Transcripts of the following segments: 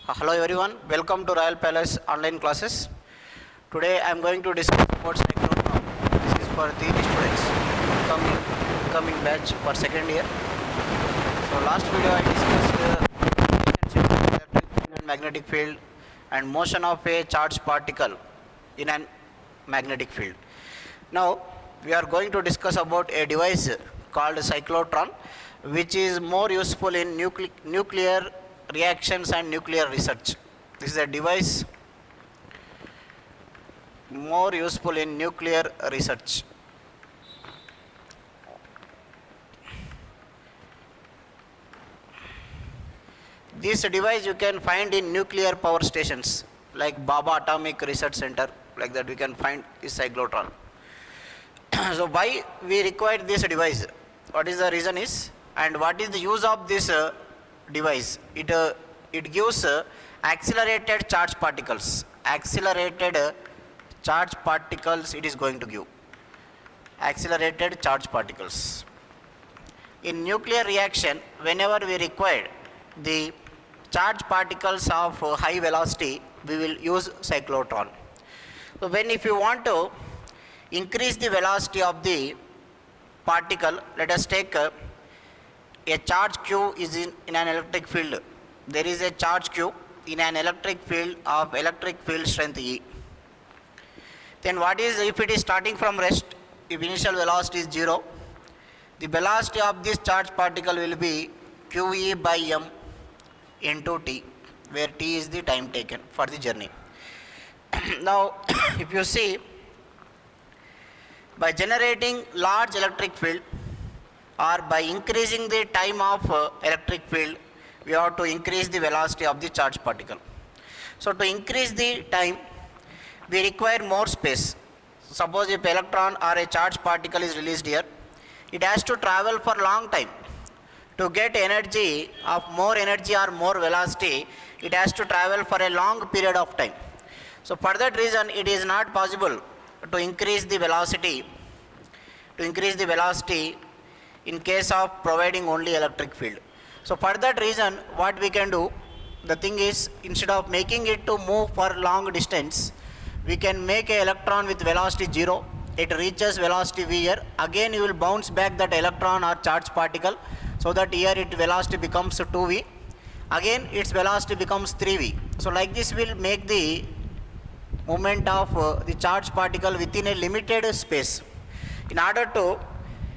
Hello everyone, welcome to Royal Palace online classes. Today I am going to discuss about cyclotron. This is for the students coming batch for second year. So last video I discussed electric field and magnetic field and motion of a charged particle in an magnetic field. Now we are going to discuss about a device called cyclotron, which is more useful in nuclear reactions and nuclear research. This is a device more useful in nuclear research. This device you can find in nuclear power stations like Baba Atomic Research Center, like that we can find this cyclotron. So why we require this device? What is the reason is, and what is the use of this device? It gives accelerated charge particles. Accelerated charge particles it is going to give. Accelerated charge particles. In nuclear reaction, whenever we require the charge particles of high velocity, we will use cyclotron. So if you want to increase the velocity of the particle, let us take a charge q is in an electric field. There is a charge q in an electric field of electric field strength E. Then what is, if it is starting from rest, if initial velocity is 0, the velocity of this charge particle will be QE by m into t, where t is the time taken for the journey. Now if you see, by generating large electric field or by increasing the time of electric field, we have to increase the velocity of the charge particle. So to increase the time, we require more space. Suppose if electron or a charge particle is released here, it has to travel for long time. To get energy of more energy or more velocity, it has to travel for a long period of time. So for that reason, it is not possible to increase the velocity in case of providing only electric field. So for that reason, what we can do, the thing is, instead of making it to move for long distance, we can make an electron with velocity 0. It reaches velocity v here. Again you will bounce back that electron or charge particle, so that here its velocity becomes 2v. Again its velocity becomes 3v. So like this will make the movement of the charge particle within a limited space. In order to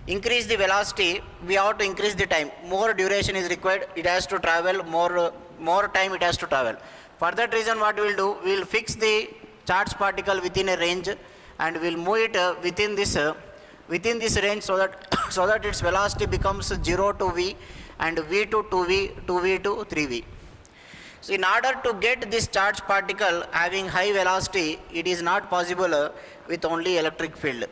increase the velocity, we have to increase the time. More duration is required. It has to travel more time. It has to travel. For that reason, what we will do, we will fix the charge particle within a range, and we will move it within this range, so that its velocity becomes 0 to v and v to 2v, 2v to 3v. So in order to get this charge particle having high velocity, it is not possible with only electric field.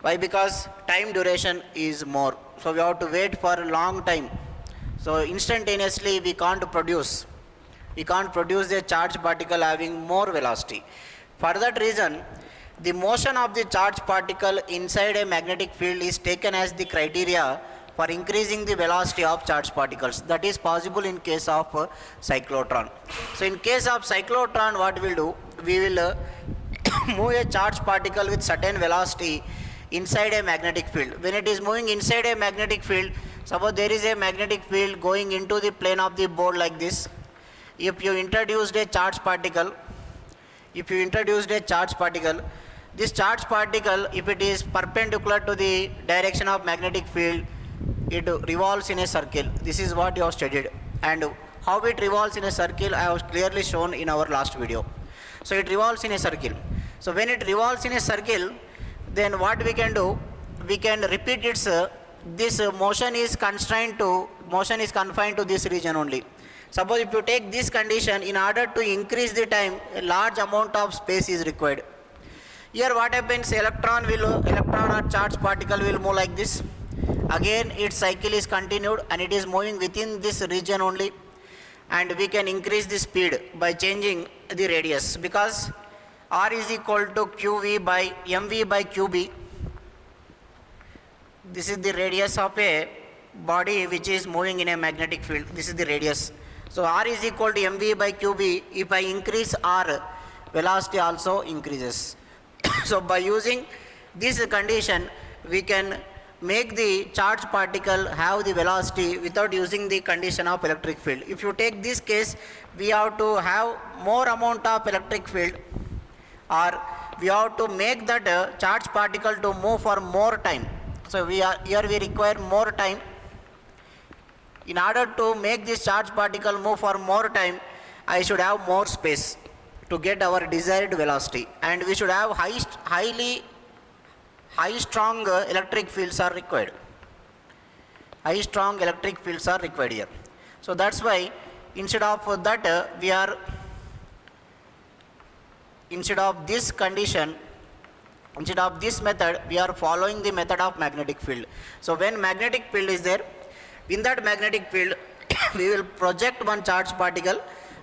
Why? Because time duration is more. So we have to wait for a long time. So instantaneously we can't produce a charge particle having more velocity. For that reason, the motion of the charge particle inside a magnetic field is taken as the criteria for increasing the velocity of charge particles. That is possible in case of cyclotron. So in case of cyclotron, what we'll do, we will move a charge particle with certain velocity inside a magnetic field. When it is moving inside a magnetic field, suppose there is a magnetic field going into the plane of the board like this. If you introduced a charge particle, this charge particle, if it is perpendicular to the direction of magnetic field, it revolves in a circle. This is what you have studied, and how it revolves in a circle I have clearly shown in our last video. So it revolves in a circle. So when it revolves in a circle, then what we can do, we can repeat its this motion is confined to this region only. Suppose if you take this condition, in order to increase the time, a large amount of space is required. Here what happens, electron or charge particle will move like this. Again its cycle is continued and it is moving within this region only, and we can increase the speed by changing the radius, because R is equal to QV by MV by QB. This is the radius of a body which is moving in a magnetic field. This is the radius. So R is equal to mv by qb. If I increase R, velocity also increases. So by using this condition, we can make the charged particle have the velocity without using the condition of electric field. If you take this case, we have to have more amount of electric field, or we have to make that charged particle to move for more time. So we require more time. In order to make this charged particle move for more time, I should have more space to get our desired velocity, and we should have high strong electric fields are required. High strong electric fields are required here. So that's why instead of that instead of this condition, instead of this method, we are following the method of magnetic field. So when magnetic field is there, in that magnetic field we will project one charged particle.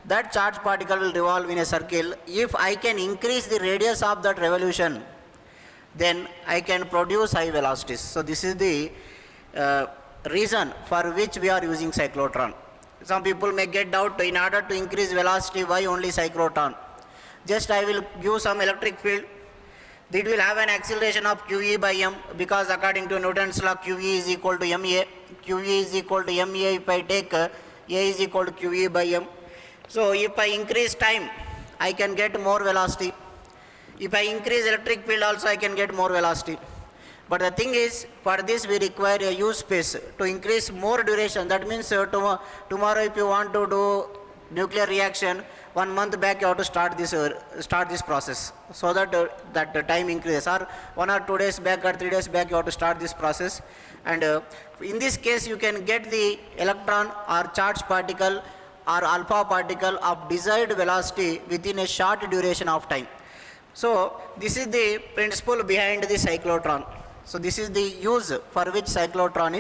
That charged particle will revolve in a circle. If I can increase the radius of that revolution, then I can produce high velocities. So this is the reason for which we are using cyclotron. Some people may get doubt, in order to increase velocity, why only cyclotron? Just I will give some electric field. It will have an acceleration of qe by m, because according to Newton's law, qe is equal to ma. qe is equal to ma if I take a is equal to qe by m. So if I increase time, I can get more velocity. If I increase electric field also, I can get more velocity. But the thing is, for this we require a use space to increase more duration. That means tomorrow if you want to do nuclear reaction, 1 month back you have to start this process, so that that time increases, or 1 or 2 days back or 3 days back you have to start this process. And in this case you can get the electron or charged particle or alpha particle of desired velocity within a short duration of time. So this is the principle behind the cyclotron. So this is the use for which cyclotron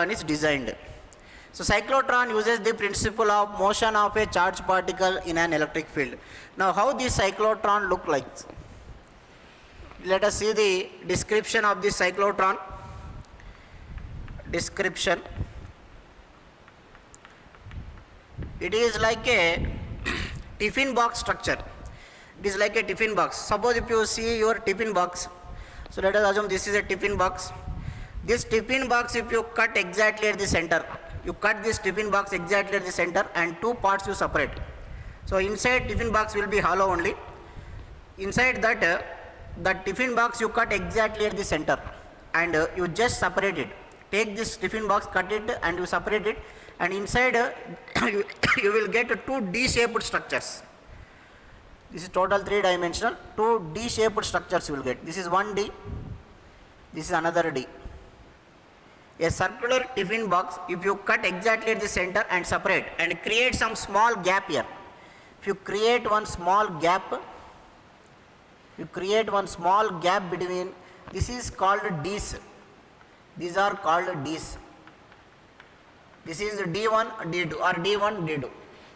is designed. So cyclotron uses the principle of motion of a charged particle in an electric field. Now how this cyclotron look like? Let us see the description of this cyclotron. Description. It is like a tiffin box structure. It is like a tiffin box. Suppose if you see your tiffin box, so let us assume this is a tiffin box. This tiffin box, if you cut exactly at the center, you cut this tiffin box exactly at the center and two parts you separate. So inside tiffin box will be hollow only. Inside that tiffin box you cut exactly at the center, and you just separate it. Take this tiffin box, cut it and you separate it, and inside you will get two D-shaped structures. This is total 3-dimensional. Two D-shaped structures you will get. This is one D, this is another D. A circular tiffin box, if you cut exactly at the center and separate and create some small gap here. If you create one small gap, between, this is called D's. These are called D's. This is D1, D2 or D1, D2.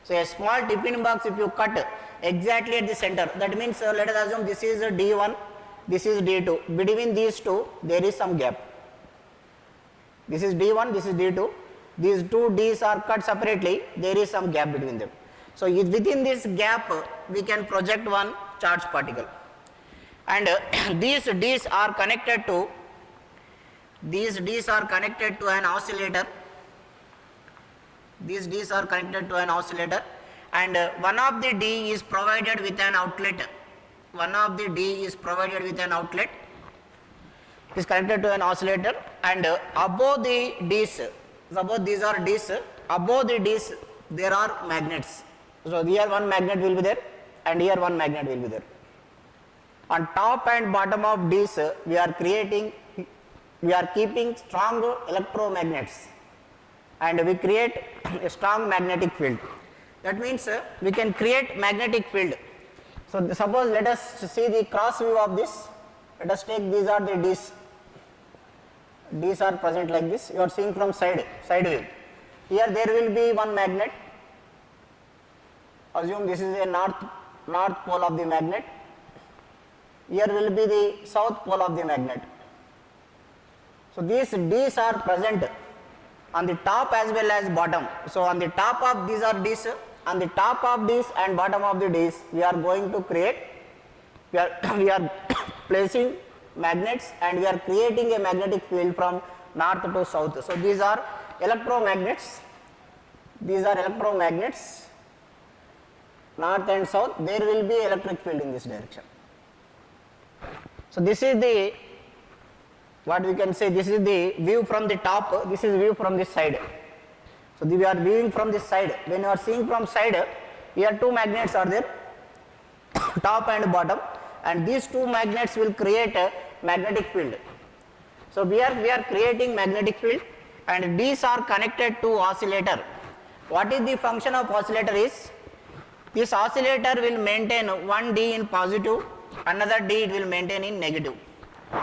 So a small tiffin box, if you cut exactly at the center, that means let us assume this is D1, this is D2. Between these two there is some gap. This is D1, this is D2. These two D's are cut separately, there is some gap between them. So within this gap we can project one charged particle, and these D's are connected to an oscillator. These D's are connected to an oscillator, and one of the D is provided with an outlet. Is connected to an oscillator, and above the D's, suppose these are D's, above the D's there are magnets. So here one magnet will be there and here one magnet will be there. On top and bottom of D's we are keeping strong electromagnets, and we create a strong magnetic field. That means we can create magnetic field. So suppose let us see the cross view of this. Let us take, these are the D's. D's are present like this. You are seeing from side view. Here there will be one magnet. Assume this is a north pole of the magnet. Here will be the south pole of the magnet. So these D's are present on the top as well as bottom. So on the top of these are Ds, on the top of this and bottom of the Ds we are going to create, we are placing magnets and we are creating a magnetic field from north to south. So these are electromagnets, north and south, there will be electric field in this direction. So this is the, what we can say, this is the view from the top, this is view from this side. So we are viewing from this side. When you are seeing from side, here two magnets are there, top and bottom, and these two magnets will create a magnetic field. So we are creating magnetic field, and these are connected to oscillator. What is the function of oscillator is, this oscillator will maintain one D in positive, another D it will maintain in negative.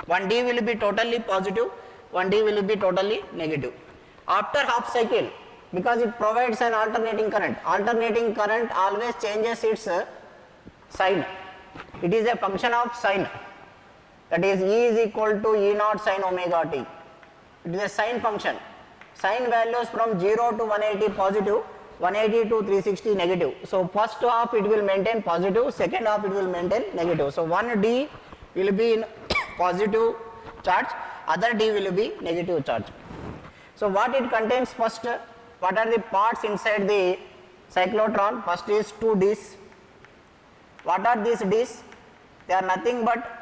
One D will be totally positive, one D will be totally negative. After half cycle, because it provides an alternating current always changes its sign. It is a function of sign, that is E is equal to E naught sin omega t. It is a sign function. Sign values from 0 to 180 positive, 180 to 360 negative. So first half it will maintain positive, second half it will maintain negative. So one D will be in positive charge, other D will be negative charge. So what it contains first, what are the parts inside the cyclotron? First is two Ds. What are these Ds? They are nothing but,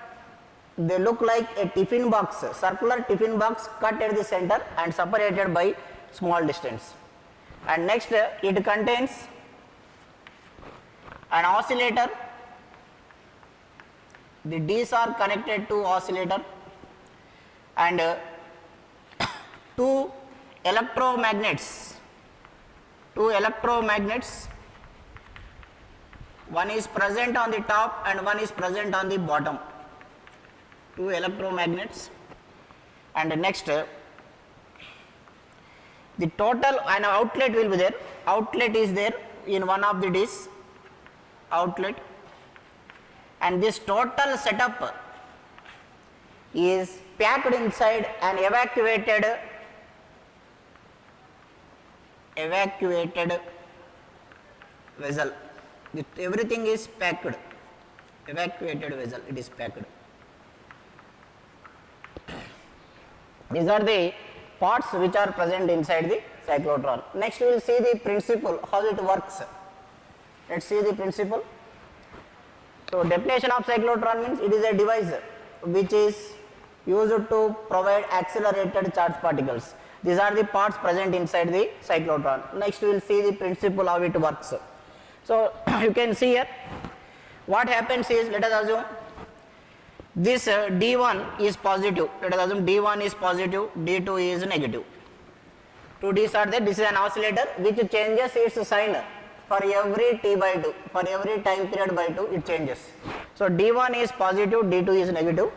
they look like a tiffin box, circular tiffin box cut at the center and separated by small distance. And next it contains an oscillator, the Ds are connected to oscillator, and two electromagnets, one is present on the top and one is present on the bottom, two electromagnets. And next the total, an outlet will be there, outlet is there in one of the Ds, outlet, and this total setup is packed inside an evacuated vessel. Everything is packed, evacuated vessel, it is packed. These are the parts which are present inside the cyclotron. Next we will see the principle, how it works. Let's see the principle. So definition of cyclotron means it is a device which is used to provide accelerated charge particles. These are the parts present inside the cyclotron. Next we will see the principle, how it works. So you can see here, what happens is, let us assume this D1 is positive, let us assume D1 is positive, D2 is negative. Two Ds are there, this is an oscillator which changes its sign for every t by 2, for every time period by 2 it changes. So D1 is positive, D2 is negative.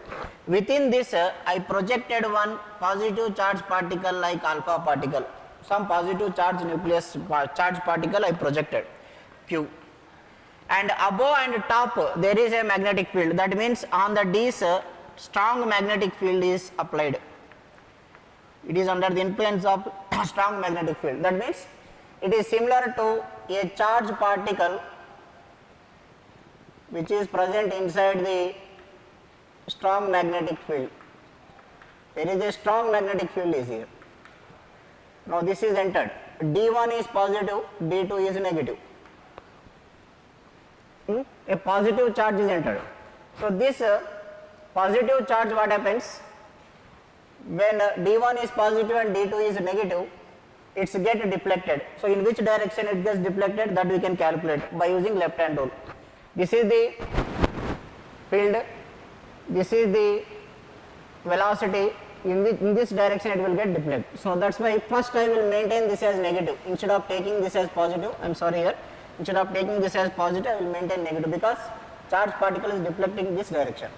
Within this I projected one positive charge particle like alpha particle, some positive charge nucleus charge particle I projected, Q. And above and top there is a magnetic field, that means on the Ds strong magnetic field is applied. It is under the influence of strong magnetic field, that means it is similar to a charge particle which is present inside the strong magnetic field. There is a strong magnetic field is here. Now this is entered, D1 is positive, D2 is negative. A positive charge is entered. So this positive charge, what happens when D1 is positive and D2 is negative, it's get deflected. So in which direction it gets deflected, that we can calculate by using left hand rule. This is the field, this is the velocity, in this direction it will get deflected. So that's why first I will maintain this as negative instead of taking this as positive. I am sorry here, instead of taking this as positive I will maintain negative because charge particle is deflecting in this direction.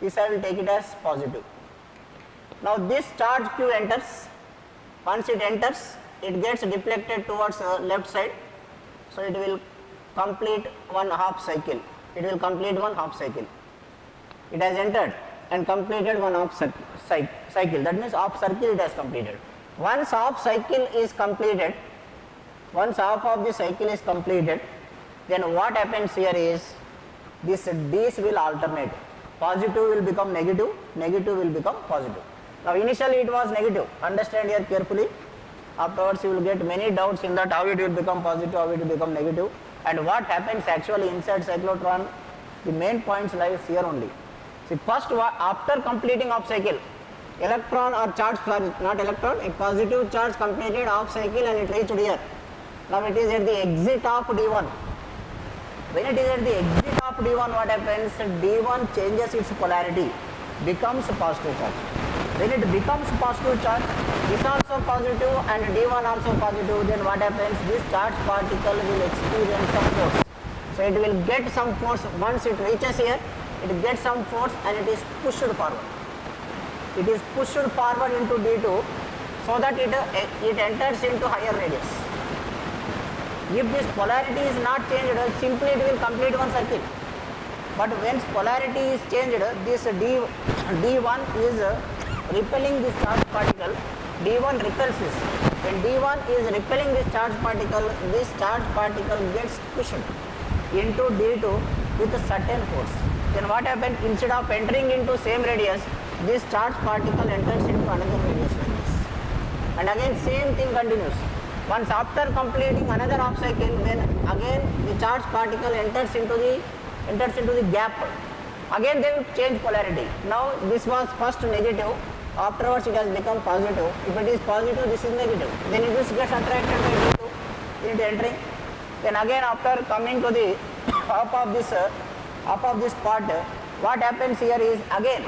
This I will take it as positive. Now this charge Q enters, once it enters it gets deflected towards left side, so it will complete one half cycle, it will complete one half cycle. It has entered and completed one half cycle, that means half circle it has completed. Once half cycle is completed, once half of the cycle is completed, then what happens here is this D's will alternate. Positive will become negative, negative will become positive. Now initially it was negative, understand here carefully. Afterwards you will get many doubts in that how it will become positive, how it will become negative, and what happens actually inside cyclotron. The main points lies here only. See, first after completing half cycle, electron or charge, not electron, a positive charge completed half cycle and it reached here. Now it is at the exit of D1. When it is at the exit of D1, what happens? D1 changes its polarity, becomes positive charge. When it becomes positive charge, this also positive and D1 also positive, then what happens? This charge particle will experience some force. So it will get some force. Once it reaches here, it gets some force and it is pushed forward. It is pushed forward into D2 so that it enters into higher radius. If this polarity is not changed, simply it will complete one circle. But when polarity is changed, this D1 is repelling this charge particle, D1 repels this. When D1 is repelling this charge particle gets pushed into D2 with a certain force. Then what happens? Instead of entering into same radius, this charge particle enters into another radius like this. And again same thing continues. Once after completing another half cycle, then again the charge particle enters into the gap. Again they will change polarity. Now this was first negative, afterwards it has become positive. If it is positive, this is negative. Then it gets attracted by D2, it is entering. Then again after coming to the half of this part, what happens here is again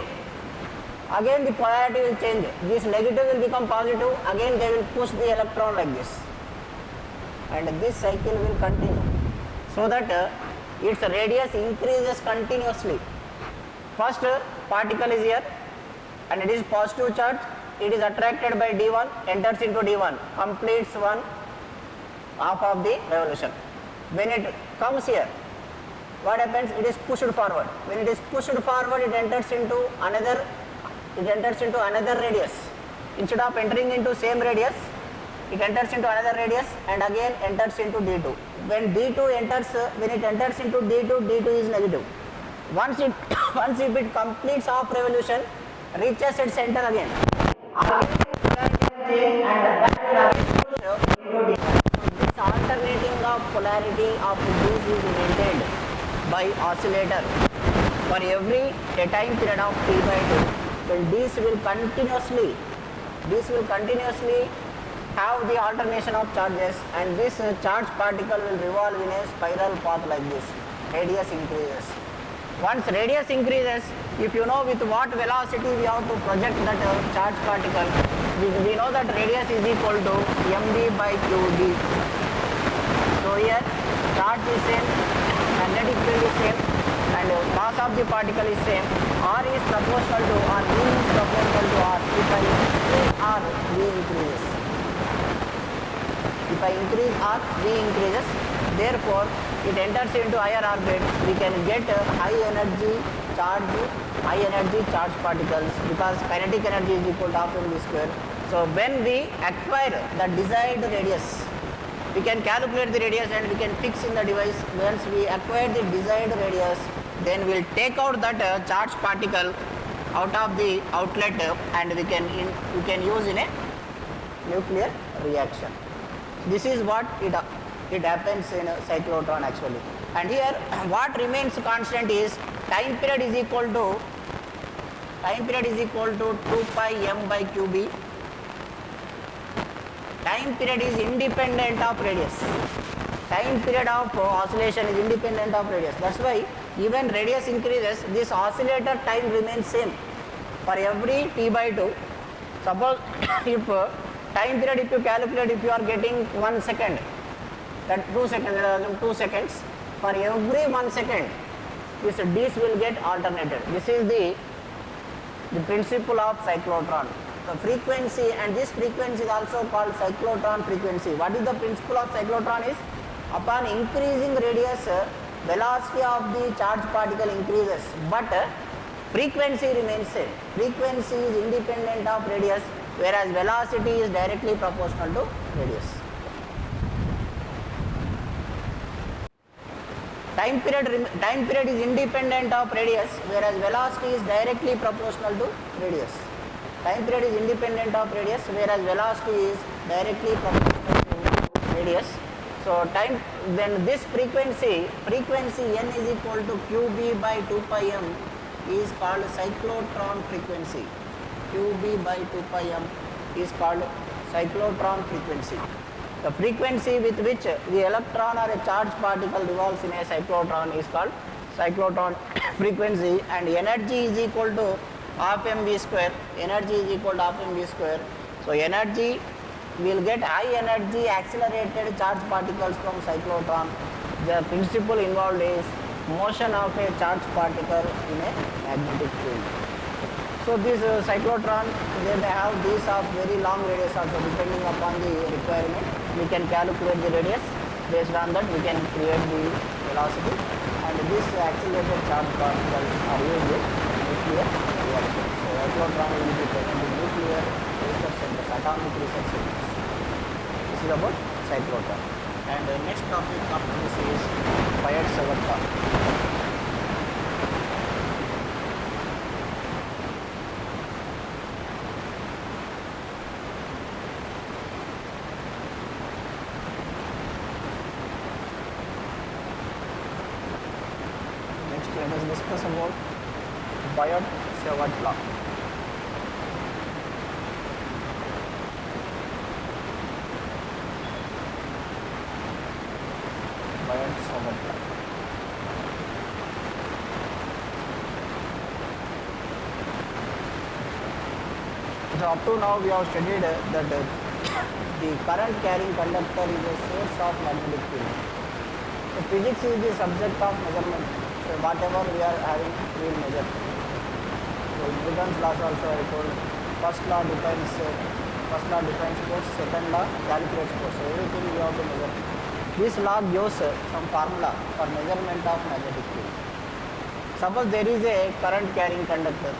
the polarity will change. This negative will become positive, again they will push the electron like this. And this cycle will continue. So that its radius increases continuously. First particle is here and it is positive charge, it is attracted by D1, enters into D1, completes one half of the revolution. When it comes here, what happens? It is pushed forward. When it is pushed forward, it enters into another radius. Instead of entering into same radius, it enters into another radius and again enters into D2. When it enters into D2, D2 is negative. Once if it completes half revolution, reaches its center again. This alternating of polarity of these is maintained by oscillator for every time period of T/2. Then these will continuously have the alternation of charges, and this charge particle will revolve in a spiral path like this. Radius increases. Once radius increases, if you know with what velocity we have to project that charge particle, we know that radius is equal to mv by qd. So here charge is same, magnetic field is same, and mass of the particle is same. R is proportional to R, V is proportional to R. If I increase R, V increases. If I increase R, V increases. Therefore, it enters into higher orbit. We can get high energy charge particles, because kinetic energy is equal to half mv square. So when we acquire the desired radius, we can calculate the radius and we can fix in the device. Once we acquire the desired radius, then we will take out that charge particle out of the outlet and we can use in a nuclear reaction. This is what it happens in a cyclotron actually. And here what remains constant is time period is equal to 2 pi m by qb. Time period is independent of radius. Time period of oscillation is independent of radius. That's why even radius increases, this oscillator time remains same for every T/2. Suppose if time period, if you calculate, if you are getting 1 second, that 2 seconds, for every 1 second, this will get alternated. This is the principle of cyclotron. The frequency, and this frequency is also called cyclotron frequency. What is the principle of cyclotron is, upon increasing radius, velocity of the charge particle increases, but frequency remains same. Frequency is independent of radius, whereas velocity is directly proportional to radius. Time period is independent of radius, whereas velocity is directly proportional to radius. Time period is independent of radius, whereas velocity is directly proportional to radius. So then this frequency n is equal to qb by 2 pi m is called cyclotron frequency. qb by 2 pi m is called cyclotron frequency. The frequency with which the electron or a charged particle revolves in a cyclotron is called cyclotron frequency, and energy is equal to half mv square. Energy is equal to half mv square. So energy, we will get high energy accelerated charged particles from cyclotron. The principle involved is motion of a charged particle in a magnetic field. So this cyclotron, they have these of very long radius also, depending upon the requirement. We can calculate the radius. Based on that, we can create the velocity. And these accelerated charged particles are used in nuclear reaction. So cyclotron will be present in nuclear research centers, atomic research centers. This is about cyclotron. And the next topic after this is Biot-Savart law. Let us discuss about Biot-Savart law. Biot-Savart law. So up to now we have studied that the current carrying conductor is a source of magnetic field. So physics is the subject of measurement. So whatever we are having, we will measure. So Newton's laws also I told. First law defines force, second law calculates force. So everything we have to measure. This law gives some formula for measurement of magnetic field. Suppose there is a current carrying conductor.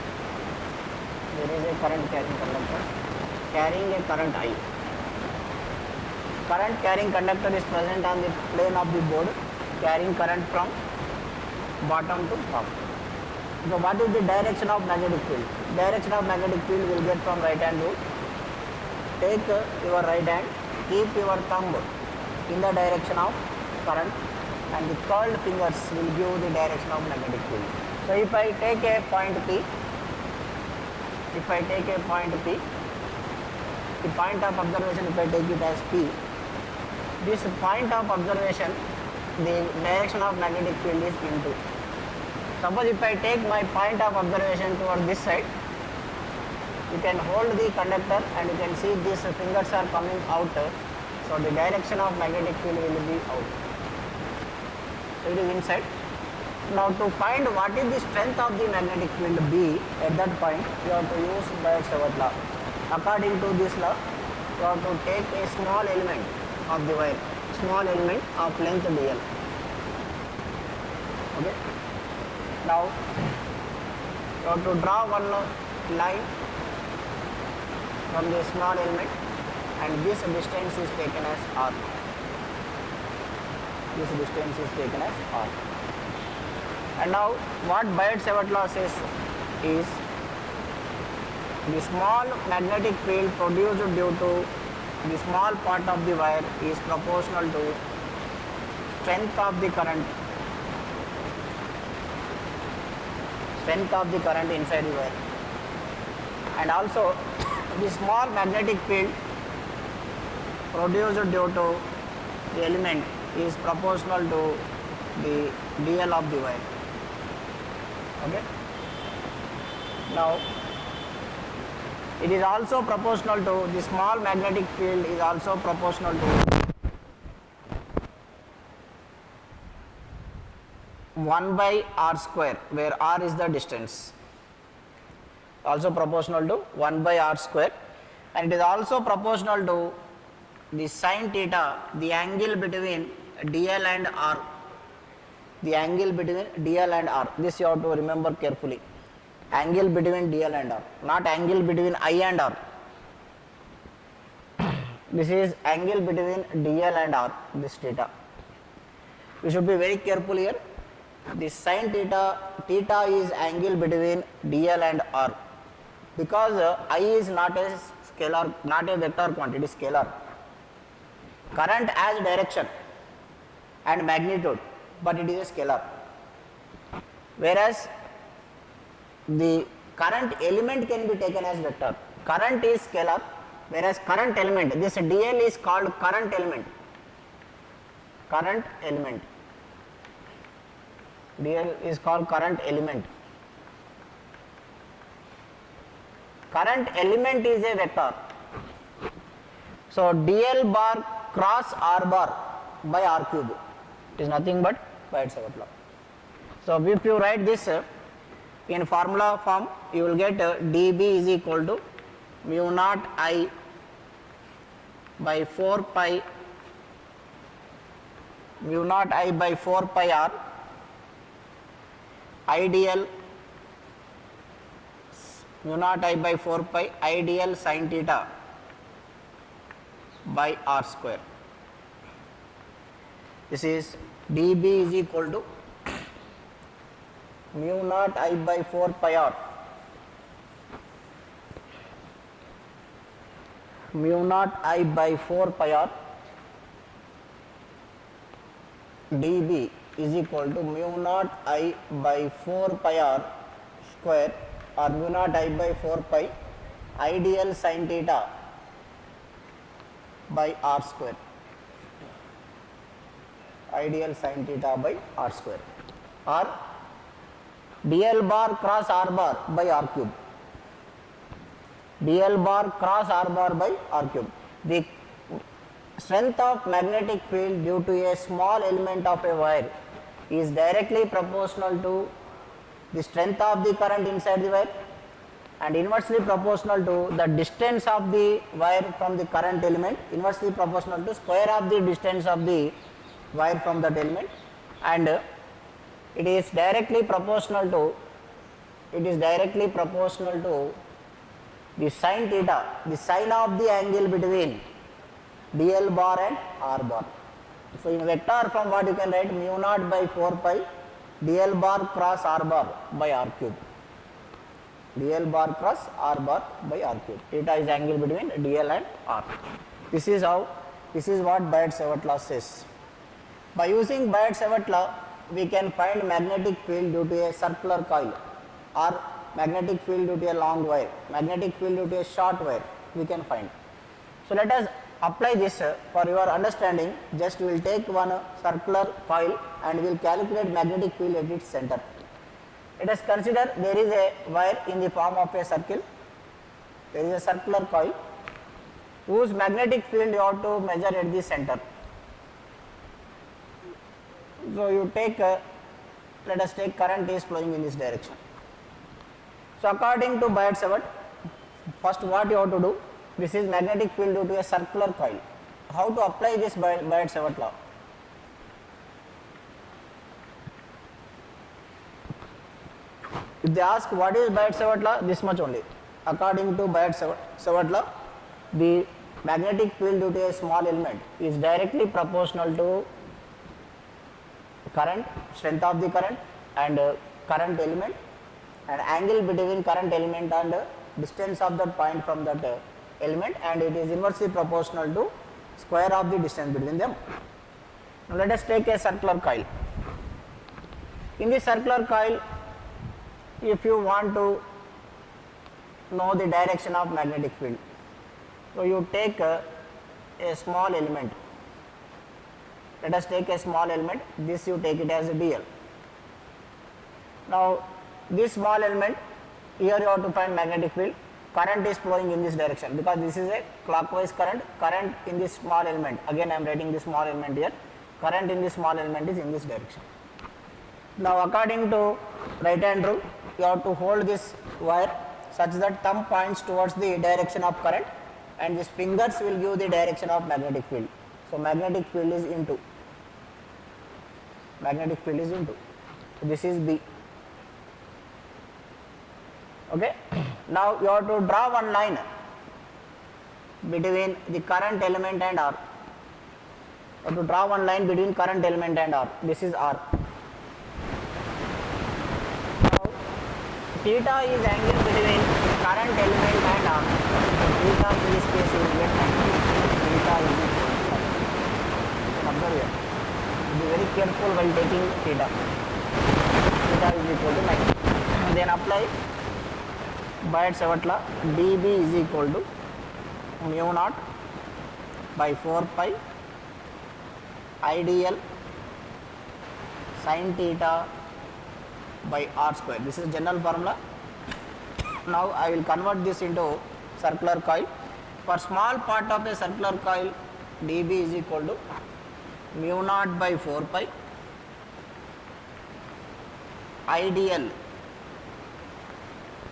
There is a current carrying conductor carrying a current I. Current carrying conductor is present on the plane of the board, carrying current from bottom to top. So what is the direction of magnetic field? Direction of magnetic field will get from right hand rule. Take your right hand, keep your thumb in the direction of current, and the curled fingers will give the direction of magnetic field. So if I take a point P, the point of observation, if I take it as P, this point of observation, the direction of magnetic field is into. Suppose if I take my point of observation toward this side, you can hold the conductor and you can see these fingers are coming out. So the direction of magnetic field will be out. So it is inside. Now to find what is the strength of the magnetic field B at that point, you have to use Biot-Savart law. According to this law, you have to take a small element of the wire, small element of length dl. Okay. Now you have to draw one line from the small element, and this distance is taken as r. This distance is taken as r. And now what Biot-Savart law says is the small magnetic field produced due to the small part of the wire is proportional to strength of the current inside the wire, and also the small magnetic field produced due to the element is proportional to the dl of the wire. Okay. Now it is also proportional to the small magnetic field is also proportional to 1 by r square, where r is the distance, also proportional to 1 by r square, and it is also proportional to the sin theta, the angle between dl and r, the angle between dl and r. This you have to remember carefully. Angle between dl and r, not angle between I and r. this is angle between dl and r, this theta. You should be very careful here. This sin theta, theta is angle between dl and r, because I is not a scalar, not a vector quantity, scalar. Current has direction and magnitude, but it is a scalar. Whereas the current element can be taken as vector. Current is scalar, whereas current element, this dl is called current element. Current element. dl is called current element. Current element is a vector. So dl bar cross r bar by r cube, it is nothing but Biot-Savart law. So if you write this in formula form, you will get dB is equal to mu naught I by 4 pi, mu naught I by 4 pi r ideal, mu naught I by 4 pi ideal sin theta by r square. This is dB is equal to mu naught I by 4 pi r, mu naught I by 4 pi r dB is equal to mu naught I by 4 pi r square, or mu naught I by 4 pi ideal sin theta by r square, ideal sin theta by r square, or dl bar cross r bar by r cube, dl bar cross r bar by r cube. The strength of magnetic field due to a small element of a wire is directly proportional to the strength of the current inside the wire and inversely proportional to the distance of the wire from the current element, inversely proportional to square of the distance of the wire from that element, and it is directly proportional to the sin theta, the sine of the angle between dl bar and r bar. So in vector form, what you can write, mu naught by 4 pi dl bar cross r bar by r cube, dl bar cross r bar by r cube. Theta is angle between dl and r. This is what Biot-Savart law says. By using Biot-Savart law, we can find magnetic field due to a circular coil, or magnetic field due to a long wire, magnetic field due to a short wire, we can find. So let us apply this for your understanding. Just we will take one circular coil and we will calculate magnetic field at its center. Let us consider there is a wire in the form of a circle, there is a circular coil whose magnetic field you have to measure at the center. So you take, let us take current is flowing in this direction. So according to Biot-Savart, first what you have to do, this is magnetic field due to a circular coil. How to apply this Biot-Savart law? If they ask what is Biot-Savart law, this much only. According to Biot-Savart law, the magnetic field due to a small element is directly proportional to current, strength of the current and current element, and angle between current element and distance of that point from that element, and it is inversely proportional to square of the distance between them. Now let us take a circular coil. In this circular coil, if you want to know the direction of magnetic field, so you take a small element. Let us take a small element, this you take it as a dl. Now this small element, here you have to find magnetic field. Current is flowing in this direction because this is a clockwise current. Current in this small element, again I am writing this small element here, current in this small element is in this direction. Now according to right hand rule, you have to hold this wire such that thumb points towards the direction of current and these fingers will give the direction of magnetic field. So magnetic field is into, magnetic field is into. So this is B. Okay. Now you have to draw one line. between the current element and R. So to draw one line between current element and R, this is R. Now theta is angle between current element and R. So theta in this case you will get 90. Theta is equal to 90. Observe here. Be very careful while taking theta. Theta is equal to 90. And then apply Biot-Savart law. dB is equal to mu naught by 4 pi IDL sin theta by R square. This is general formula. Now I will convert this into circular coil. For small part of a circular coil, dB is equal to mu naught by 4 pi IDL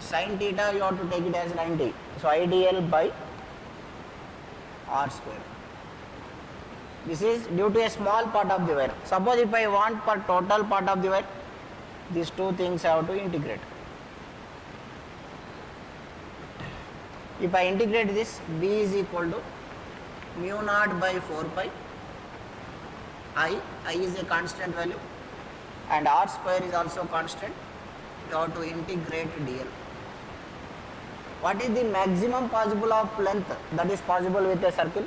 sin theta, you have to take it as 90. So IDL by R square. This is due to a small part of the wire. Suppose if I want for total part of the wire, these two things I have to integrate. If I integrate this, B is equal to mu naught by 4 pi I is a constant value and R square is also constant. You have to integrate dl. What is the maximum possible of length that is possible with a circle?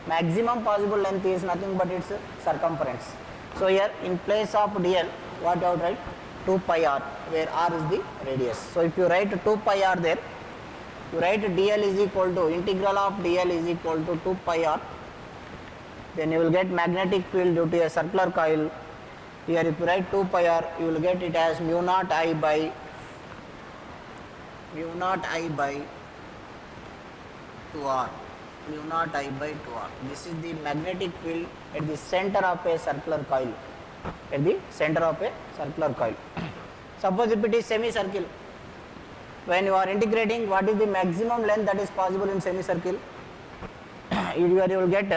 Maximum possible length is nothing but its circumference. So here in place of dl, what you have to write? 2 pi r, where r is the radius. So if you write 2 pi r there, you write dl is equal to integral of dl is equal to 2 pi r. Then you will get magnetic field due to a circular coil. Here if you write 2 pi r, you will get it as mu naught I by 2r. Mu naught I by 2r. This is the magnetic field at the center of a circular coil. At the center of a circular coil. Suppose if it is semicircle, when you are integrating, what is the maximum length that is possible in semicircle? You will get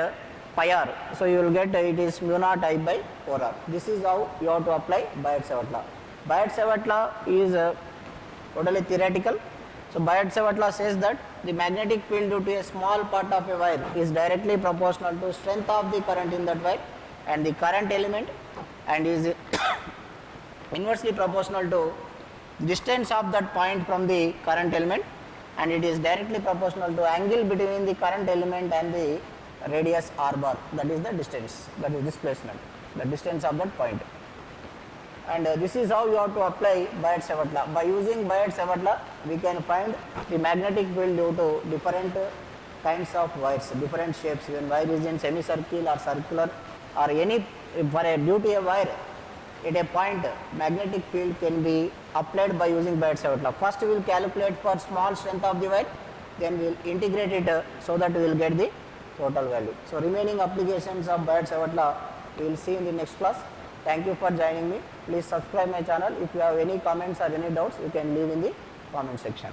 pi r. So you will get it is mu naught I by 4r. This is how you have to apply Biot-Savart law. Biot-Savart law is totally theoretical. So Biot-Savart law says that the magnetic field due to a small part of a wire is directly proportional to strength of the current in that wire and the current element, and is inversely proportional to distance of that point from the current element, and it is directly proportional to angle between the current element and the radius r bar, that is the distance, that is displacement, the distance of that point. And this is how you have to apply Biot-Savart law. By using Biot-Savart law, we can find the magnetic field due to different kinds of wires, different shapes. When wire is in semicircle or circular or any, for a due to a wire at a point, magnetic field can be applied by using Biot-Savart law. First we will calculate for small strength of the wire, then we will integrate it so that we will get the total value. So remaining applications of Biot-Savart law we will see in the next class. Thank you for joining me. Please subscribe my channel. If you have any comments or any doubts, you can leave in the comment section.